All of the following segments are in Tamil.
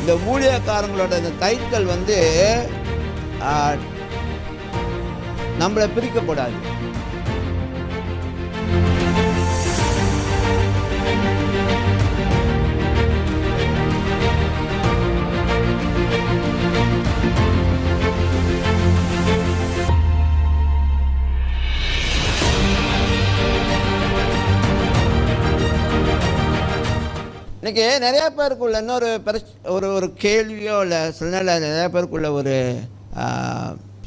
இந்த ஊழியக்காரங்களோட இந்த டைட்டில் வந்து நம்மளை பிரிக்கக்கூடாது. இன்றைக்கி நிறையா பேருக்குள்ள இன்னொரு ஒரு கேள்வியோ இல்லை சில நேரம் நிறையா பேருக்குள்ள ஒரு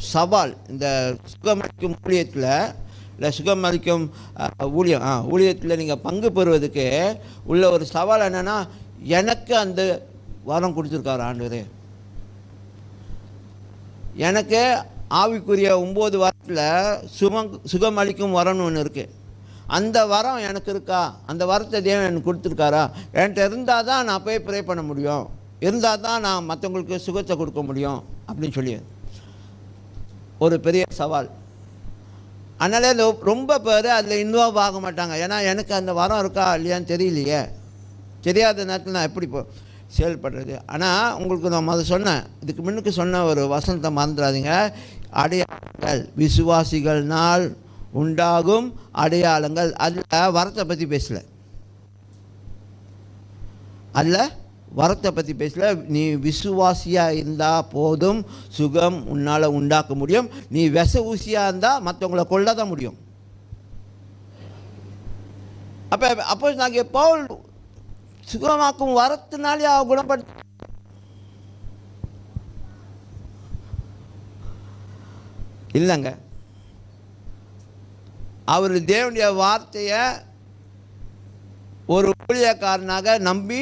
சவால், இந்த சுகமளிக்கும் ஊழியத்தில் இல்லை சுகமளிக்கும் ஊழியத்தில் நீங்கள் பங்கு பெறுவதுக்கு உள்ள ஒரு சவால் என்னென்னா, எனக்கு அந்த வரம் கொடுத்துருக்காரு ஆண்டவர், எனக்கு ஆவிக்குரிய 9 வாரத்தில் சுகமளிக்கும் வரம்னு ஒன்று இருக்குது. அந்த வரம் எனக்கு இருக்கா? அந்த வரத்தை தேவன் எனக்கு கொடுத்துருக்காரா? என்கிட்ட இருந்தால் தான் நான் போய் ப்ரே பண்ண முடியும், இருந்தால் தான் நான் மற்றவங்களுக்கு சுகத்தை கொடுக்க முடியும் அப்படின்னு சொல்லி ஒரு பெரிய சவால். அதனால் ரொம்ப பேர் அதில் இன்வால்வ் ஆக மாட்டாங்க. ஏன்னா எனக்கு அந்த வரம் இருக்கா இல்லையான்னு தெரியலையே, தெரியாத நேரத்தில் நான் எப்படி செயல்படுறது. ஆனால் உங்களுக்கு நான் அதை சொன்னேன், இதுக்கு முன்னுக்கு சொன்ன ஒரு வசனத்தை மறந்துடாதீங்க. அடையாளங்கள், விசுவாசிகள்னால் உண்டாகும் அடையாளங்கள். அதில் வரத்தை பற்றி பேசலை, அதில் வரத்தை பற்றி பேசல. நீ விசுவாசியாக இருந்தால் போதும், சுகம் உன்னால் உண்டாக்க முடியும். நீ விச ஊசியாக இருந்தால் மற்றவங்களை கொள்ள தான் முடியும். அப்போ நாங்கள் பவுல் சுகமாக்கும் வரத்தினாலே குணப்படுத்த இல்லைங்க. அவர் தேவனுடைய வார்த்தையை ஒரு ஊழியக்காரனாக நம்பி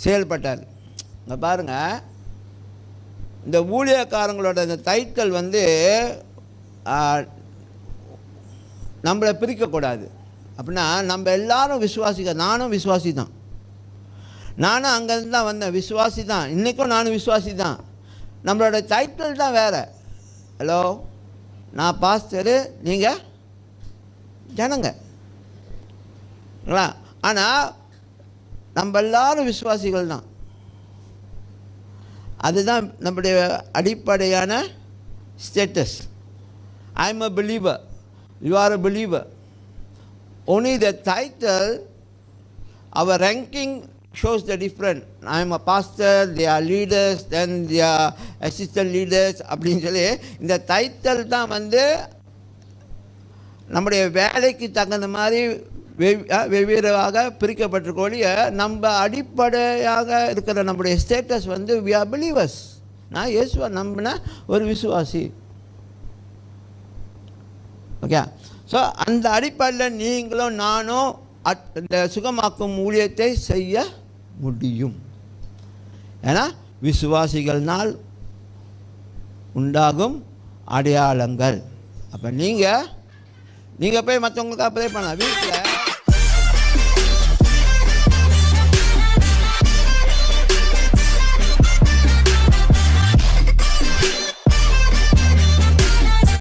செயல்பட்டார். இங்கே பாருங்கள், இந்த ஊழியக்காரங்களோட இந்த டைட்டில் வந்து நம்மளை பிரிக்கக்கூடாது. அப்படின்னா நம்ம எல்லாரும் விசுவாசிக்க, நானும் விசுவாசி தான், நானும் அங்கேருந்து தான் வந்தேன், விசுவாசி தான், இன்றைக்கும் நானும் விசுவாசி தான். நம்மளோட டைட்டில் தான் வேறு. ஹலோ, நான் பாஸ்டரு, நீங்கள் ஜனங்க, ஆனால் நம்ம எல்லாரும் விசுவாசிகள் தான். அதுதான் நம்முடைய அடிப்படையான status. I am a believer, you are a believer. only the title, our ranking shows the different. I am a pastor, they are leaders, then they are assistant leaders அப்படின்னு சொல்லி இந்த டைட்டில் தான் வந்து நம்முடைய வேலைக்கு தகுந்த மாதிரி வெவ்வேறாக பிரிக்கப்பட்டிருக்கோழிய நம்ம அடிப்படையாக இருக்கிற நம்முடைய ஸ்டேட்டஸ் வந்து we are believers. நான் இயேசுவை நம்பின ஒரு விசுவாசி. ஓகே, ஸோ அந்த அடிப்படையில் நீங்களும் நானும் இந்த சுகமாக்கும் ஊழியத்தை செய்ய முடியும். ஏன்னா விசுவாசிகள்னால் உண்டாகும் அடையாளங்கள். அப்போ நீங்கள் போய் மற்றவங்களுக்காக ப்ரே பண்ணலாம். வீட்டில்